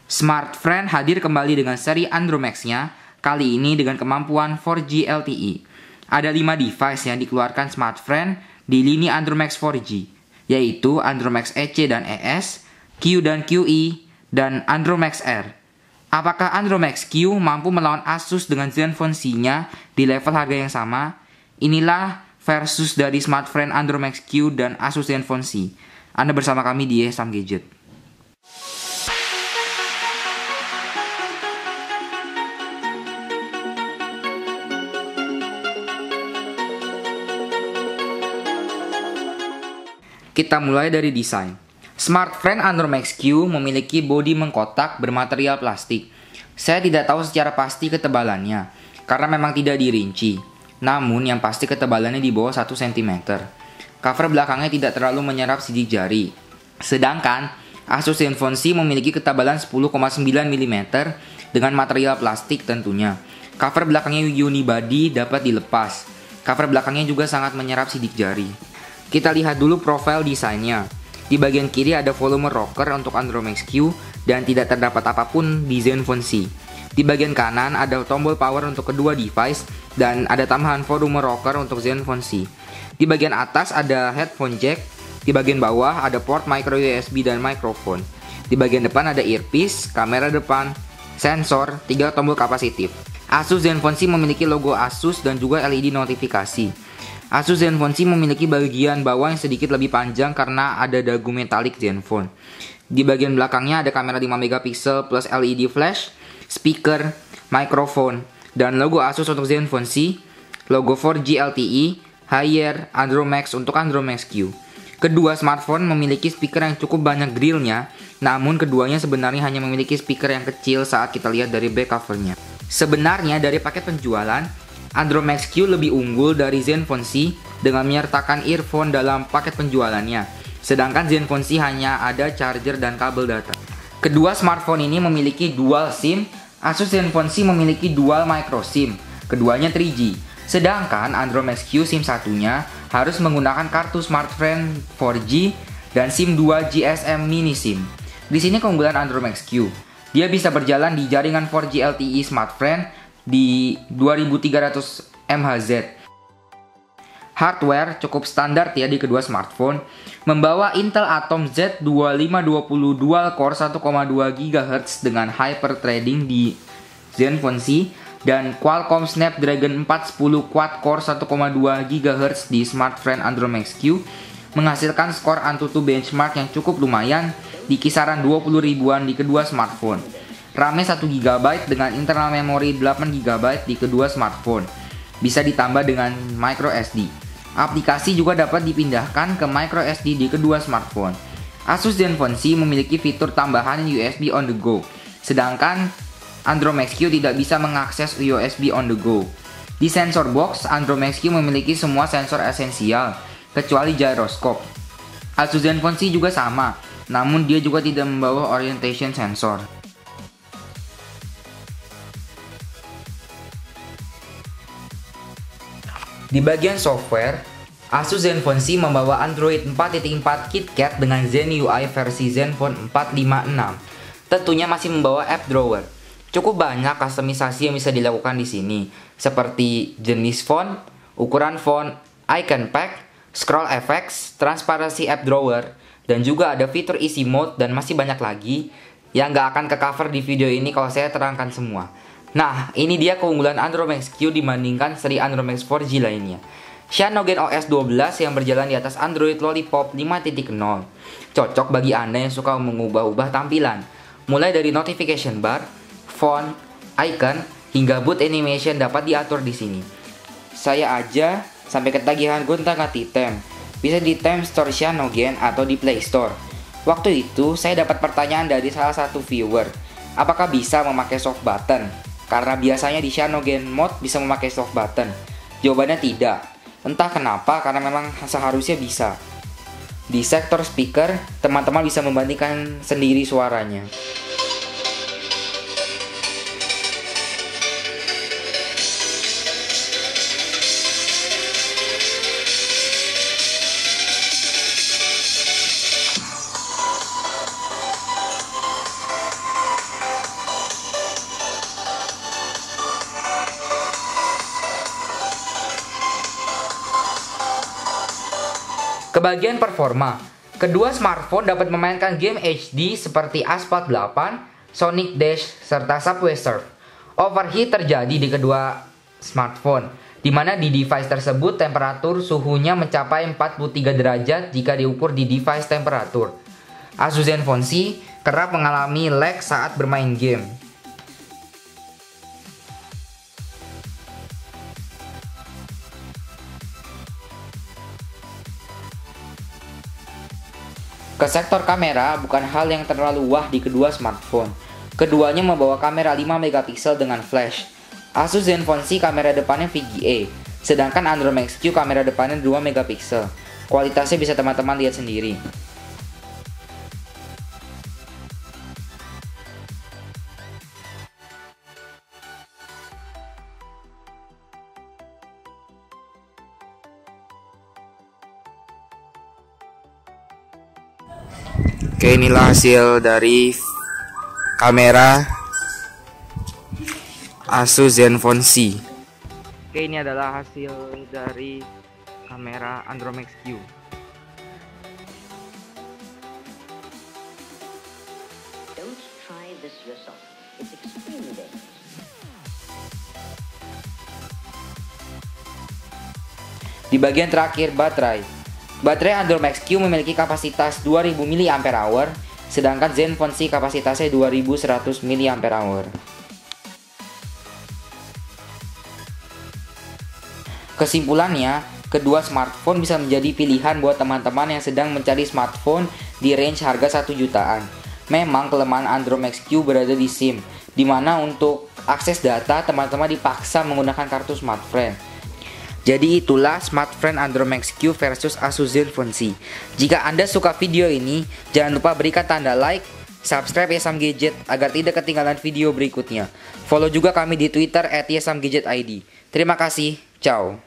Smartfren hadir kembali dengan seri Andromax-nya, kali ini dengan kemampuan 4G LTE. Ada 5 device yang dikeluarkan Smartfren di lini Andromax 4G, yaitu Andromax EC dan ES, Q dan QE, dan Andromax R. Apakah Andromax Q mampu melawan Asus dengan Zenfone C-nya di level harga yang sama? Inilah versus dari Smartfren Andromax Q dan Asus Zenfone C. Anda bersama kami di Sam Gadget. Kita mulai dari desain. Smartfren Andromax Q memiliki bodi mengkotak bermaterial plastik. Saya tidak tahu secara pasti ketebalannya, karena memang tidak dirinci. Namun yang pasti ketebalannya di bawah 1 cm. Cover belakangnya tidak terlalu menyerap sidik jari. Sedangkan Asus Zenfone C memiliki ketebalan 10,9 mm dengan material plastik tentunya. Cover belakangnya unibody dapat dilepas. Cover belakangnya juga sangat menyerap sidik jari. Kita lihat dulu profil desainnya. Di bagian kiri ada volume rocker untuk Andromax Q dan tidak terdapat apapun di Zenfone C. Di bagian kanan ada tombol power untuk kedua device dan ada tambahan volume rocker untuk Zenfone C. Di bagian atas ada headphone jack, di bagian bawah ada port micro USB dan mikrofon. Di bagian depan ada earpiece, kamera depan, sensor, 3 tombol kapasitif. Asus Zenfone C memiliki logo Asus dan juga LED notifikasi. Asus Zenfone C memiliki bagian bawah yang sedikit lebih panjang karena ada dagu metalik Zenfone. Di bagian belakangnya ada kamera 5 MP plus LED flash, speaker, mikrofon, dan logo Asus untuk Zenfone C, logo 4G LTE, Haier, Andromax untuk Andromax Q. Kedua smartphone memiliki speaker yang cukup banyak grillnya, namun keduanya sebenarnya hanya memiliki speaker yang kecil saat kita lihat dari back covernya. Sebenarnya dari paket penjualan, Andromax Q lebih unggul dari Zenfone C dengan menyertakan earphone dalam paket penjualannya. Sedangkan Zenfone C hanya ada charger dan kabel data. Kedua smartphone ini memiliki dual SIM. Asus Zenfone C memiliki dual micro SIM. Keduanya 3G. Sedangkan Andromax Q SIM satunya harus menggunakan kartu Smartfren 4G dan SIM 2 GSM mini SIM. Di sini keunggulan Andromax Q. Dia bisa berjalan di jaringan 4G LTE Smartfren di 2300 MHz. Hardware cukup standar ya di kedua smartphone, membawa Intel Atom Z2520 dual core 1,2 GHz dengan hyper threading di Zenfone C dan Qualcomm Snapdragon 410 quad core 1,2 GHz di Smartfren Andromax Q, menghasilkan skor Antutu benchmark yang cukup lumayan di kisaran 20 ribuan di kedua smartphone. RAM 1 GB dengan internal memori 8 GB di kedua smartphone. Bisa ditambah dengan micro SD. Aplikasi juga dapat dipindahkan ke micro SD di kedua smartphone. Asus Zenfone C memiliki fitur tambahan USB on the go. Sedangkan Andromax Q tidak bisa mengakses USB on the go. Di sensor box, Andromax Q memiliki semua sensor esensial, kecuali gyroscope. Asus Zenfone C juga sama, namun dia juga tidak membawa orientation sensor. Di bagian software, Asus Zenfone C membawa Android 4.4 KitKat dengan Zen UI versi Zenfone 456. Tentunya masih membawa app drawer. Cukup banyak kustomisasi yang bisa dilakukan di sini, seperti jenis font, ukuran font, icon pack, scroll effects, transparansi app drawer, dan juga ada fitur easy mode dan masih banyak lagi yang gak akan ke cover di video ini kalau saya terangkan semua. Nah, ini dia keunggulan Andromax Q dibandingkan seri Andromax 4G lainnya. Cyanogen OS 12 yang berjalan di atas Android Lollipop 5.0. Cocok bagi Anda yang suka mengubah-ubah tampilan, mulai dari notification bar, font, icon, hingga boot animation dapat diatur di sini. Saya aja sampai ketagihan gonta-ganti tem. Bisa di Tem Store Cyanogen atau di Play Store. Waktu itu saya dapat pertanyaan dari salah satu viewer, apakah bisa memakai soft button? Karena biasanya di Cyanogen Mode bisa memakai soft button. Jawabannya tidak. Entah kenapa, karena memang seharusnya bisa. Di sektor speaker, teman-teman bisa membandingkan sendiri suaranya. Kebagian performa, kedua smartphone dapat memainkan game HD seperti Asphalt 8, Sonic Dash, serta Subway Surf. Overheat terjadi di kedua smartphone, di mana di device tersebut temperatur suhunya mencapai 43 derajat jika diukur di device temperatur. Asus Zenfone C kerap mengalami lag saat bermain game. Ke sektor kamera, bukan hal yang terlalu wah di kedua smartphone. Keduanya membawa kamera 5 megapiksel dengan flash. Asus Zenfone C kamera depannya VGA, sedangkan Android Max Q kamera depannya 2 megapiksel. Kualitasnya bisa teman-teman lihat sendiri. Oke, inilah hasil dari kamera Asus Zenfone C. Oke, ini adalah hasil dari kamera Android Max Q. Don't try this yourself. It's extremely dangerous. Di bagian terakhir, baterai. Baterai Android Max Q memiliki kapasitas 2000 mAh, sedangkan Zenfone C kapasitasnya 2100 mAh. Kesimpulannya, kedua smartphone bisa menjadi pilihan buat teman-teman yang sedang mencari smartphone di range harga 1 jutaan. Memang kelemahan Android Max Q berada di SIM, di mana untuk akses data teman-teman dipaksa menggunakan kartu smartfren. Jadi itulah smartphone Android Max Q versus Asus Zenfone C. Jika Anda suka video ini, jangan lupa berikan tanda like, subscribe Yesam Gadget agar tidak ketinggalan video berikutnya. Follow juga kami di Twitter @yesamgadgetid. Terima kasih, ciao.